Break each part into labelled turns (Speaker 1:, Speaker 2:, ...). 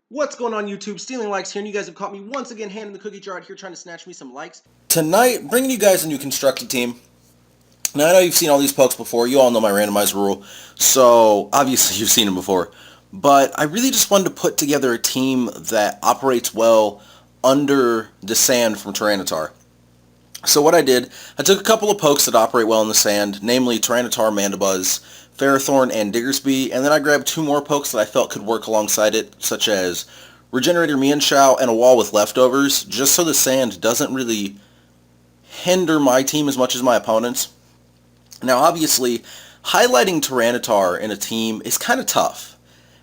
Speaker 1: What's going on YouTube? Stealing Likes here, and you guys have caught me once again handing the cookie jar out here trying to snatch me some likes.
Speaker 2: Tonight, bringing you guys a new constructed team. Now, I know you've seen all these pokes before. You all know my randomized rule. So, obviously, you've seen them before. But I really just wanted to put together a team that operates well under the sand from Tyranitar. So what I did, I took a couple of pokes that operate well in the sand, namely Tyranitar, Mandibuzz, Ferrothorn, and Diggersby, and then I grabbed two more pokes that I felt could work alongside it, such as Regenerator Mienshao and a wall with leftovers, just so the sand doesn't really hinder my team as much as my opponents. Now, obviously, highlighting Tyranitar in a team is kind of tough.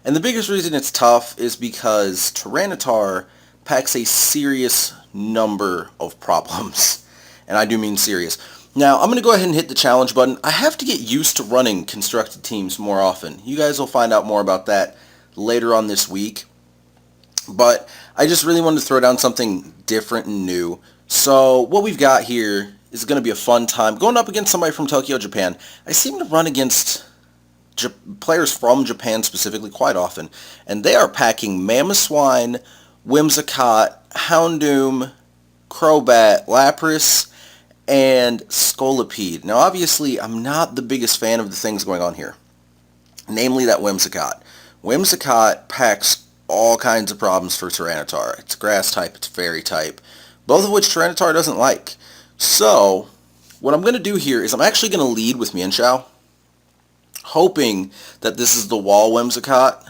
Speaker 2: And the biggest reason it's tough is because Tyranitar packs a serious number of problems. And I do mean serious. Now, I'm going to go ahead and hit the challenge button. I have to get used to running constructed teams more often. You guys will find out more about that later on this week. But I just really wanted to throw down something different and new. So what we've got here is going to be a fun time. Going up against somebody from Tokyo, Japan. I seem to run against players from Japan specifically quite often. And they are packing Mamoswine, Whimsicott, Houndoom, Crobat, Lapras, and Scolipede. Now obviously I'm not the biggest fan of the things going on here. Namely that Whimsicott. Whimsicott packs all kinds of problems for Tyranitar. It's grass type, it's fairy type, both of which Tyranitar doesn't like. So, what I'm going to do here is I'm actually going to lead with Mienshao, hoping that this is the wall Whimsicott,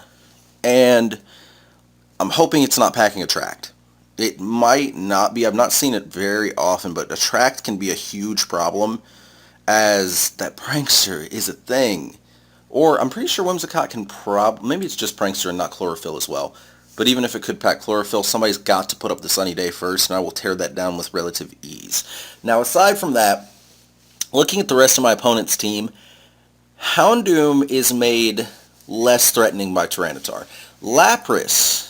Speaker 2: and I'm hoping it's not packing Attract. It might not be. I've not seen it very often, but Attract can be a huge problem, as that Prankster is a thing. Or I'm pretty sure Whimsicott can maybe it's just Prankster and not Chlorophyll as well. But even if it could pack Chlorophyll, somebody's got to put up the Sunny Day first, and I will tear that down with relative ease. Now, aside from that, looking at the rest of my opponent's team, Houndoom is made less threatening by Tyranitar. Lapras,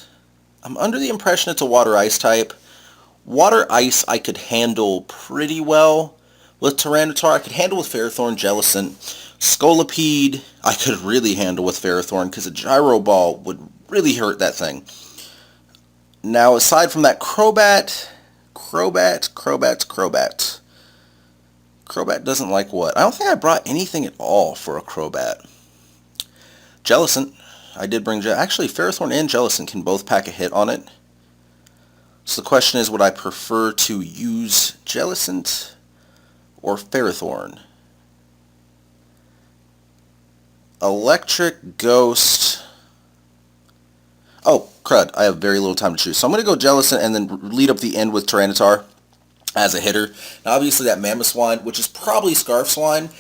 Speaker 2: I'm under the impression it's a Water-Ice type. Water-Ice I could handle pretty well with Tyranitar. I could handle with Ferrothorn, Jellicent. Scolipede I could really handle with Ferrothorn because a Gyro Ball would really hurt that thing. Now, aside from that, Crobat doesn't like what? I don't think I brought anything at all for a Crobat. Jellicent, I did bring... Actually, Ferrothorn and Jellicent can both pack a hit on it. So the question is, would I prefer to use Jellicent or Ferrothorn? Electric, Ghost... Oh, crud. I have very little time to choose. So I'm going to go Jellicent and then lead up the end with Tyranitar as a hitter. Now, obviously, that Mamoswine, which is probably Scarfswine,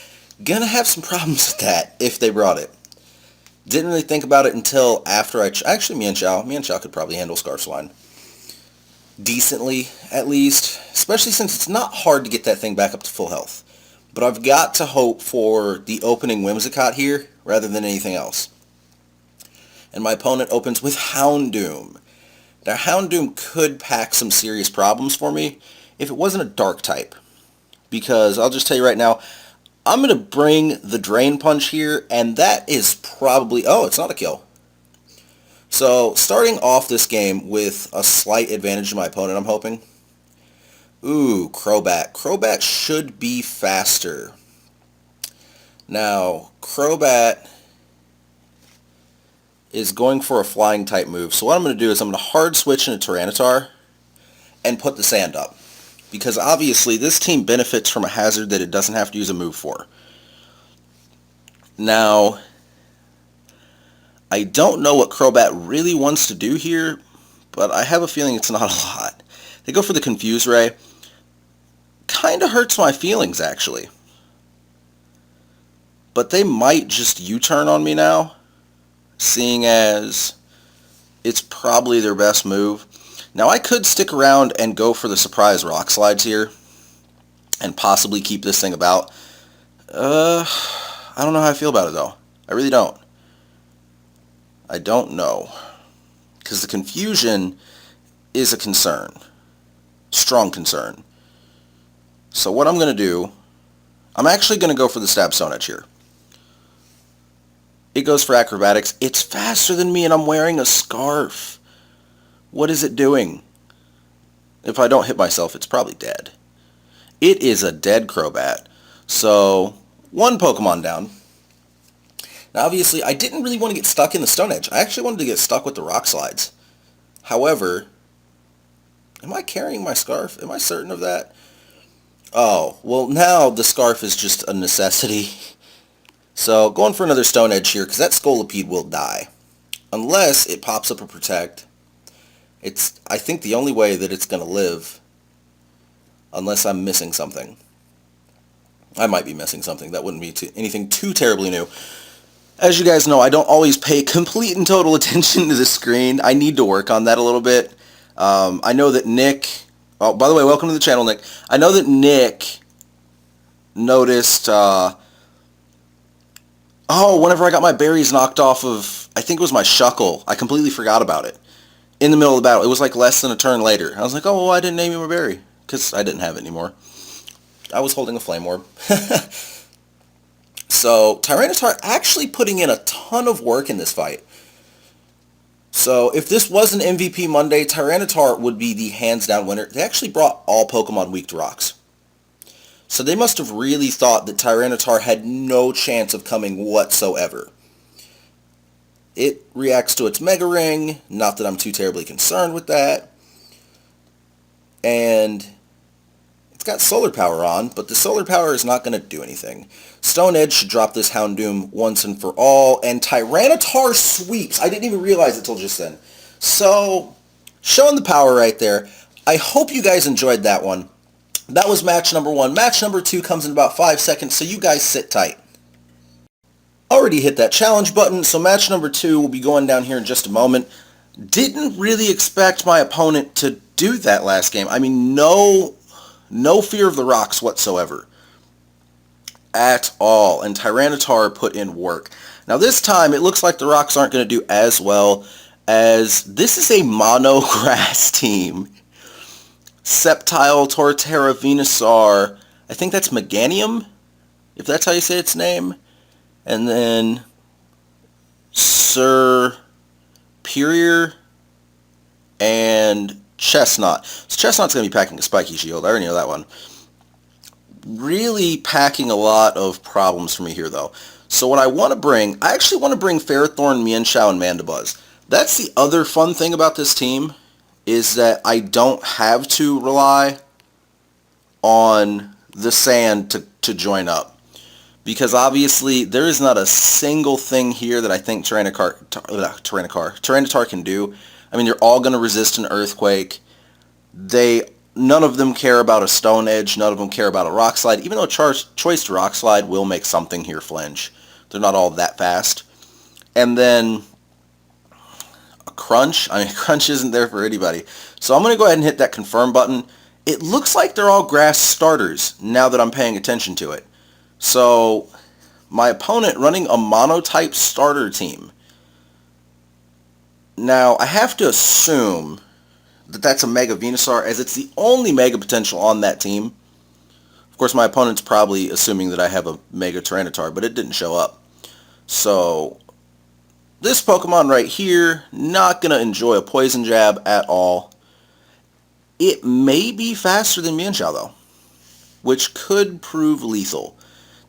Speaker 2: going to have some problems with that if they brought it. Didn't really think about it until after I... Actually, Mienshao. Mienshao could probably handle Scarfswine decently, at least. Especially since it's not hard to get that thing back up to full health. But I've got to hope for the opening Whimsicott here rather than anything else. And my opponent opens with Houndoom. Now, Houndoom could pack some serious problems for me if it wasn't a dark type. Because I'll just tell you right now, I'm going to bring the Drain Punch here, and that is probably... Oh, it's not a kill. So, starting off this game with a slight advantage to my opponent, I'm hoping. Ooh, Crobat. Crobat should be faster. Now, Crobat is going for a flying type move. So what I'm going to do is I'm going to hard switch into Tyranitar and put the sand up. Because obviously this team benefits from a hazard that it doesn't have to use a move for. Now, I don't know what Crobat really wants to do here, but I have a feeling it's not a lot. They go for the Confuse Ray. Kind of hurts my feelings, actually. But they might just U-turn on me now, seeing as it's probably their best move. Now, I could stick around and go for the surprise Rock Slides here and possibly keep this thing about. I don't know how I feel about it, though. I really don't. I don't know. Because the confusion is a concern. Strong concern. So what I'm going to do, I'm actually going to go for the Stab Stone Edge here. It goes for acrobatics. It's faster than me, and I'm wearing a scarf. What is it doing? If I don't hit myself, it's probably dead. It is a dead Crobat. So, one Pokemon down. Now, obviously, I didn't really want to get stuck in the Stone Edge. I actually wanted to get stuck with the Rock Slides. However, am I carrying my Scarf? Am I certain of that? Oh, well, now the Scarf is just a necessity. So, going for another Stone Edge here, because that Scolipede will die. Unless it pops up a Protect. It's, I think, the only way that it's going to live. Unless I'm missing something. I might be missing something. That wouldn't be anything too terribly new. As you guys know, I don't always pay complete and total attention to the screen. I need to work on that a little bit. I know that Nick... Oh, by the way, welcome to the channel, Nick. I know that Nick noticed... whenever I got my berries knocked off of... I think it was my Shuckle. I completely forgot about it. In the middle of the battle. It was like less than a turn later. I was like, oh, well, I didn't name you my berry. Because I didn't have it anymore. I was holding a Flame Orb. So, Tyranitar actually putting in a ton of work in this fight. So, if this was an MVP Monday, Tyranitar would be the hands-down winner. They actually brought all Pokemon weak to rocks. So, they must have really thought that Tyranitar had no chance of coming whatsoever. It reacts to its Mega Ring. Not that I'm too terribly concerned with that. And it's got Solar Power on, but the Solar Power is not going to do anything. Stone Edge should drop this Houndoom once and for all, and Tyranitar sweeps. I didn't even realize it till just then. So, showing the power right there. I hope you guys enjoyed that one. That was match number 1. Match number 2 comes in about 5 seconds, so you guys sit tight. Already hit that challenge button, so match number 2 will be going down here in just a moment. Didn't really expect my opponent to do that last game. I mean, no fear of the rocks whatsoever. At all. And Tyranitar put in work. Now this time, it looks like the rocks aren't going to do as well, as this is a mono grass team. Sceptile, Torterra, Venusaur, I think that's Meganium, if that's how you say its name. And then Superior and Chestnut. So Chestnut's going to be packing a Spiky Shield. I already know that one. Really packing a lot of problems for me here, though. So what I want to bring, I actually want to bring Ferrothorn, Mienshao, and Mandibuzz. That's the other fun thing about this team, is that I don't have to rely on the sand to join up. Because obviously, there is not a single thing here that I think Tyranitar can do. I mean, they're all going to resist an Earthquake. None of them care about a Stone Edge. None of them care about a Rock Slide. Even though Choice to Rock Slide will make something here flinch. They're not all that fast. And then a Crunch. I mean, Crunch isn't there for anybody. So I'm going to go ahead and hit that confirm button. It looks like they're all grass starters now that I'm paying attention to it. So my opponent running a mono-type starter team. Now, I have to assume that that's a Mega Venusaur, as it's the only Mega potential on that team. Of course, my opponent's probably assuming that I have a Mega Tyranitar, but it didn't show up. So, this Pokemon right here, not going to enjoy a Poison Jab at all. It may be faster than Mienshao, though, which could prove lethal.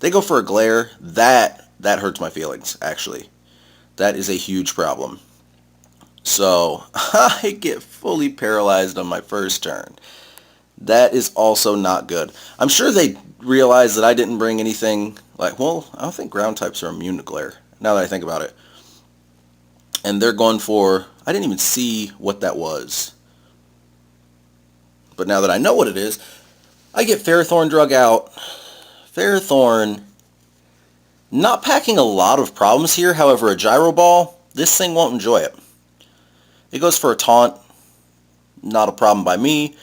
Speaker 2: They go for a Glare. That hurts my feelings, actually. That is a huge problem. So, I get fully paralyzed on my first turn. That is also not good. I'm sure they realize that I didn't bring anything like, well, I don't think ground types are immune to Glare, now that I think about it. And they're going for, I didn't even see what that was. But now that I know what it is, I get Ferrothorn drug out. Ferrothorn, not packing a lot of problems here, however, a Gyro Ball, this thing won't enjoy it. It goes for a Taunt, not a problem by me,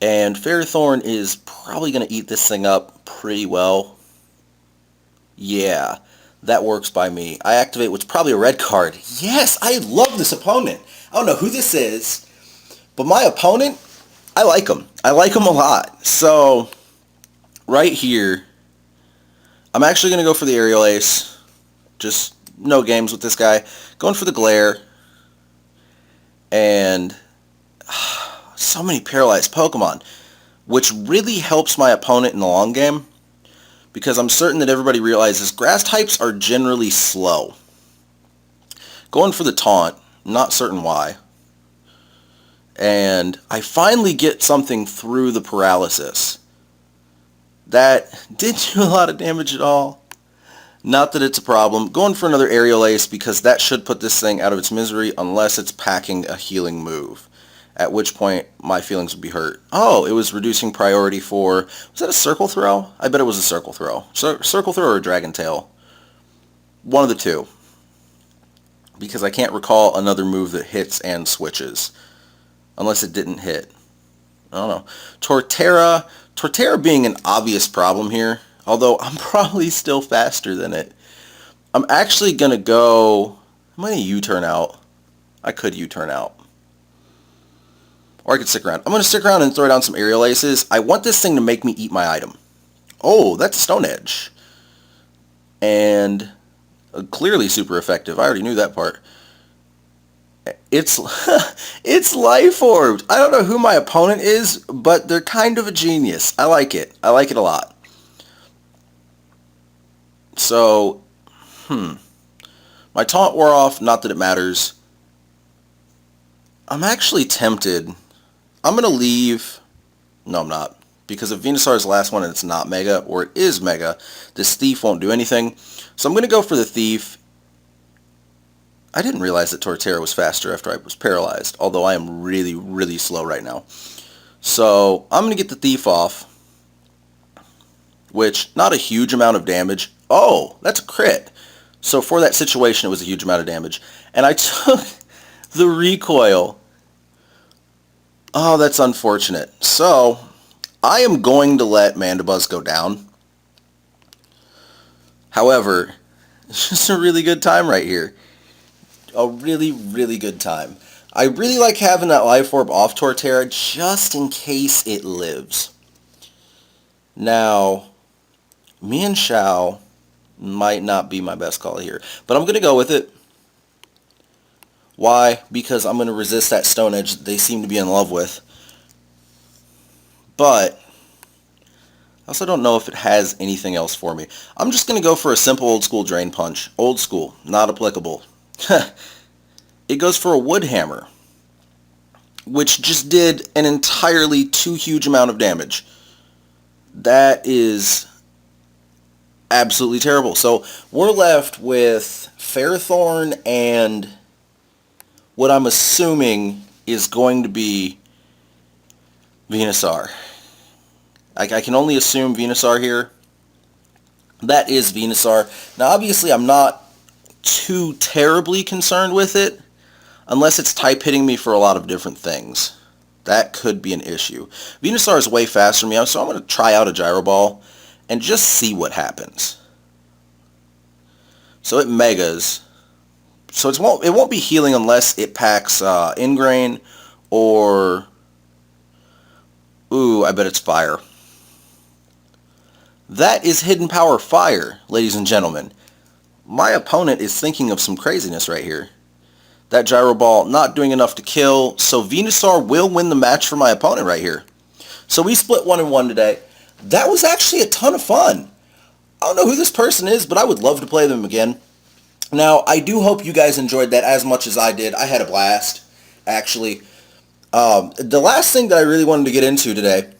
Speaker 2: and Ferrothorn is probably going to eat this thing up pretty well. Yeah, that works by me. I activate what's probably a red card. Yes, I love this opponent. I don't know who this is, but my opponent, I like him. I like him a lot. So, right here, I'm actually going to go for the Aerial Ace. Just no games with this guy. Going for the Glare. And so many paralyzed Pokemon, which really helps my opponent in the long game, because I'm certain that everybody realizes grass types are generally slow. Going for the taunt, not certain why. And I finally get something through the paralysis. That didn't do a lot of damage at all. Not that it's a problem. Going for another Aerial Ace because that should put this thing out of its misery unless it's packing a healing move. At which point my feelings would be hurt. Oh, it was reducing priority for... Was that a Circle Throw? I bet it was a Circle Throw. Circle Throw or a Dragon Tail. One of the two. Because I can't recall another move that hits and switches. Unless it didn't hit. I don't know. Torterra. Torterra being an obvious problem here. Although I'm probably still faster than it. I'm actually going to go... I'm going to U-turn out. I could U-turn out. Or I could stick around. I'm going to stick around and throw down some Aerial Aces. I want this thing to make me eat my item. Oh, that's a Stone Edge. And clearly super effective. I already knew that part. It's it's Life Orbed. I don't know who my opponent is, but they're kind of a genius. I like it. I like it a lot. So, my taunt wore off, not that it matters. I'm actually tempted. I'm going to leave. No, I'm not. Because if Venusaur is the last one and it's not Mega, or it is Mega, this Thief won't do anything. So I'm going to go for the Thief. I didn't realize that Torterra was faster after I was paralyzed, although I am really, really slow right now. So I'm going to get the Thief off, which, not a huge amount of damage. Oh, that's a crit. So for that situation, it was a huge amount of damage. And I took the recoil. Oh, that's unfortunate. So I am going to let Mandibuzz go down. However, it's just a really good time right here. A really, really good time. I really like having that Life Orb off Torterra just in case it lives. Now, Mian Shao might not be my best call here, but I'm going to go with it. Why? Because I'm going to resist that Stone Edge that they seem to be in love with. But I also don't know if it has anything else for me. I'm just going to go for a simple old school Drain Punch. Old school, not applicable. It goes for a Wood Hammer, which just did an entirely too huge amount of damage. That is absolutely terrible. So we're left with Ferrothorn and what I'm assuming is going to be Venusaur. I can only assume Venusaur here. That is Venusaur. Now obviously I'm not too terribly concerned with it unless it's type hitting me for a lot of different things. That could be an issue. Venusaur is way faster than me, so I'm going to try out a Gyro Ball and just see what happens. So it Megas. So it won't be healing unless it packs Ingrain or... Ooh, I bet it's Fire. That is Hidden Power Fire, ladies and gentlemen. My opponent is thinking of some craziness right here. That Gyro Ball not doing enough to kill, so Venusaur will win the match for my opponent right here. So we split 1-1 today. That was actually a ton of fun. I don't know who this person is, but I would love to play them again. Now, I do hope you guys enjoyed that as much as I did. I had a blast, actually. The last thing that I really wanted to get into today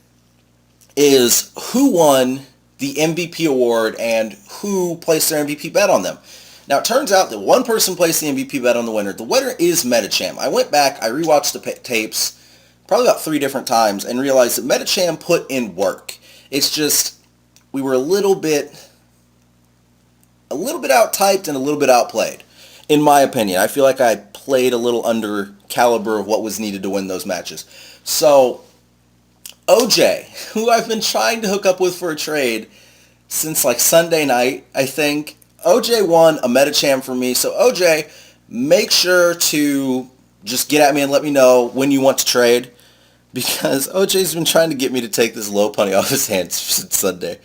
Speaker 2: is who won the MVP award and who placed their MVP bet on them. Now, it turns out that one person placed the MVP bet on the winner. The winner is Medicham. I went back, I rewatched the tapes probably about 3 different times and realized that Medicham put in work. It's just, we were a little bit out-typed and a little bit outplayed, in my opinion. I feel like I played a little under caliber of what was needed to win those matches. So, OJ, who I've been trying to hook up with for a trade since like Sunday night, I think. OJ won a Medicham for me. So OJ, make sure to just get at me and let me know when you want to trade, because OJ's been trying to get me to take this Lopunny off his hands since Sunday.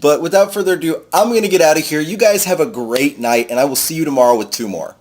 Speaker 2: But without further ado, I'm going to get out of here. You guys have a great night, and I will see you tomorrow with 2 more.